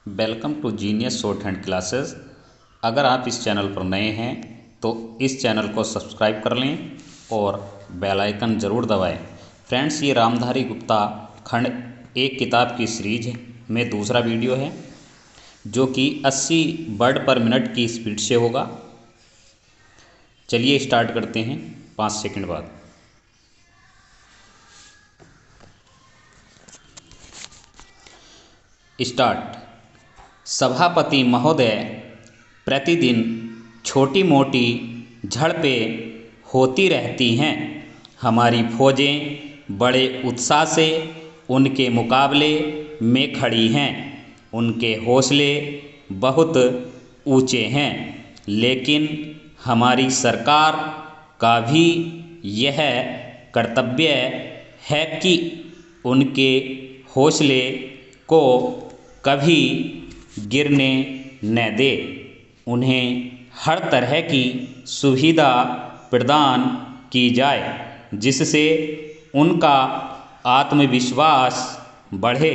Welcome to genius short hand classes. अगर आप इस चैनल पर नए हैं तो इस चैनल को सब्सक्राइब कर लें और बेल आइकन ज़रूर दबाएं। फ्रेंड्स, ये रामधारी गुप्ता खंड एक किताब की सीरीज में दूसरा वीडियो है जो कि 80 वर्ड पर मिनट की स्पीड से होगा। चलिए स्टार्ट करते हैं 5 सेकंड बाद। स्टार्ट। सभापति महोदय, प्रतिदिन छोटी मोटी झड़पें होती रहती हैं। हमारी फौजें बड़े उत्साह से उनके मुकाबले में खड़ी हैं। उनके हौसले बहुत ऊंचे हैं, लेकिन हमारी सरकार का भी यह कर्तव्य है कि उनके हौसले को कभी गिरने न दे। उन्हें हर तरह की सुविधा प्रदान की जाए जिससे उनका आत्मविश्वास बढ़े।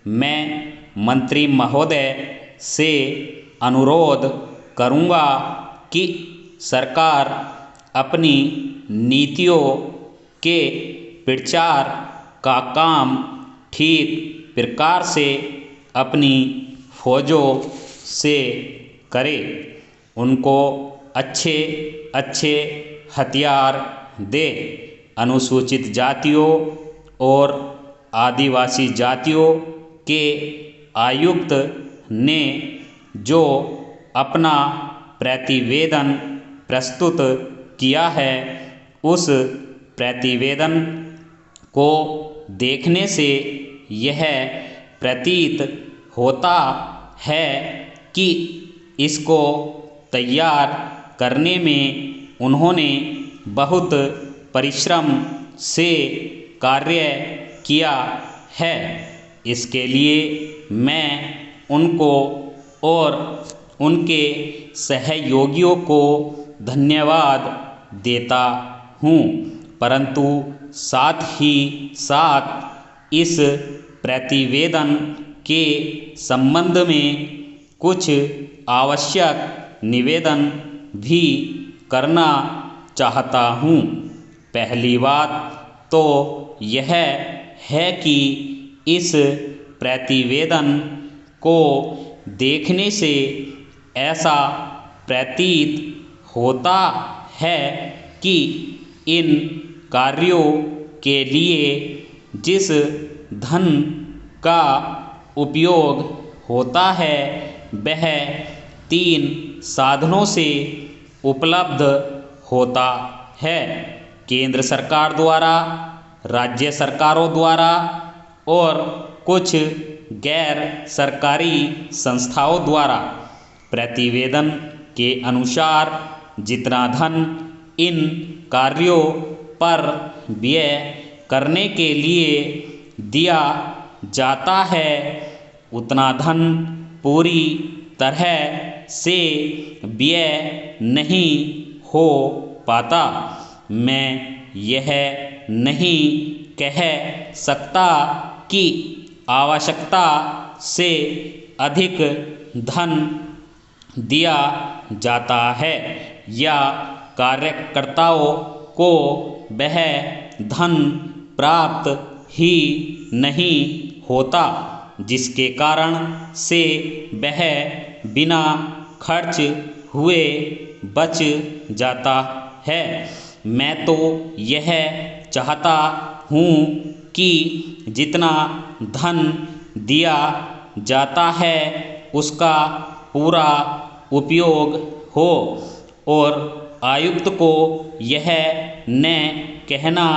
मैं मंत्री महोदय से अनुरोध करूंगा कि सरकार अपनी नीतियों के प्रचार का काम ठीक प्रकार से अपनी फौजों से करे। उनको अच्छे अच्छे हथियार दे। अनुसूचित जातियों और आदिवासी जातियों के आयुक्त ने जो अपना प्रतिवेदन प्रस्तुत किया है, उस प्रतिवेदन को देखने से यह प्रतीत होता है कि इसको तैयार करने में उन्होंने बहुत परिश्रम से कार्य किया है। इसके लिए मैं उनको और उनके सहयोगियों को धन्यवाद देता हूँ, परंतु साथ ही साथ इस प्रतिवेदन के संबंध में कुछ आवश्यक निवेदन भी करना चाहता हूँ। पहली बात तो यह है कि इस प्रतिवेदन को देखने से ऐसा प्रतीत होता है कि इन कार्यों के लिए जिस धन का उपयोग होता है वह 3 साधनों से उपलब्ध होता है: केंद्र सरकार द्वारा, राज्य सरकारों द्वारा और कुछ गैर सरकारी संस्थाओं द्वारा। प्रतिवेदन के अनुसार जितना धन इन कार्यों पर व्यय करने के लिए दिया जाता है, उतना धन पूरी तरह से व्यय नहीं हो पाता। मैं यह नहीं कह सकता कि आवश्यकता से अधिक धन दिया जाता है या कार्यकर्ताओं को वह धन प्राप्त ही नहीं होता, जिसके कारण से वह बिना खर्च हुए बच जाता है। मैं तो यह चाहता हूँ कि जितना धन दिया जाता है उसका पूरा उपयोग हो और आयुक्त को यह न कहना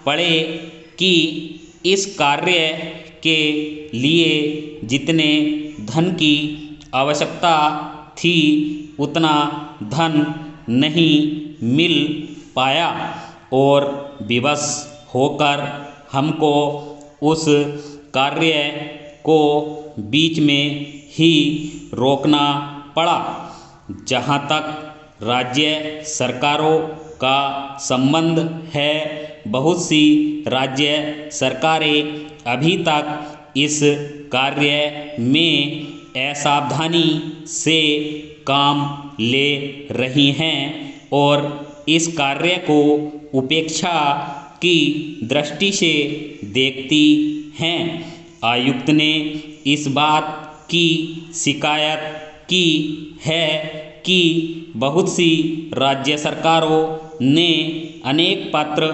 पड़े कि इस कार्य के लिए जितने धन की आवश्यकता थी उतना धन नहीं मिल पाया और विवश होकर हमको उस कार्य को बीच में ही रोकना पड़ा। जहाँ तक राज्य सरकारों का संबंध है, बहुत सी राज्य सरकारें अभी तक इस कार्य में असावधानी से काम ले रही हैं और इस कार्य को उपेक्षा की दृष्टि से देखती हैं। आयुक्त ने इस बात की शिकायत की है कि बहुत सी राज्य सरकारों ने अनेक पत्र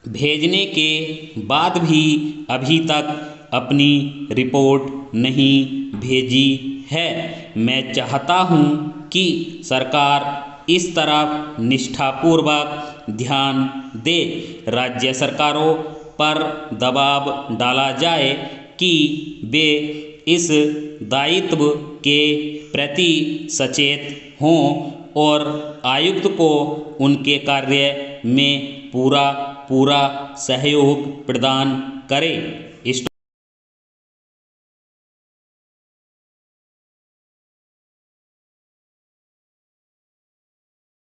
भेजने के बाद भी अभी तक अपनी रिपोर्ट नहीं भेजी है। मैं चाहता हूं कि सरकार इस तरफ निष्ठापूर्वक ध्यान दे। राज्य सरकारों पर दबाव डाला जाए कि वे इस दायित्व के प्रति सचेत हों और आयुक्त को उनके कार्य में पूरा सहयोग प्रदान करें।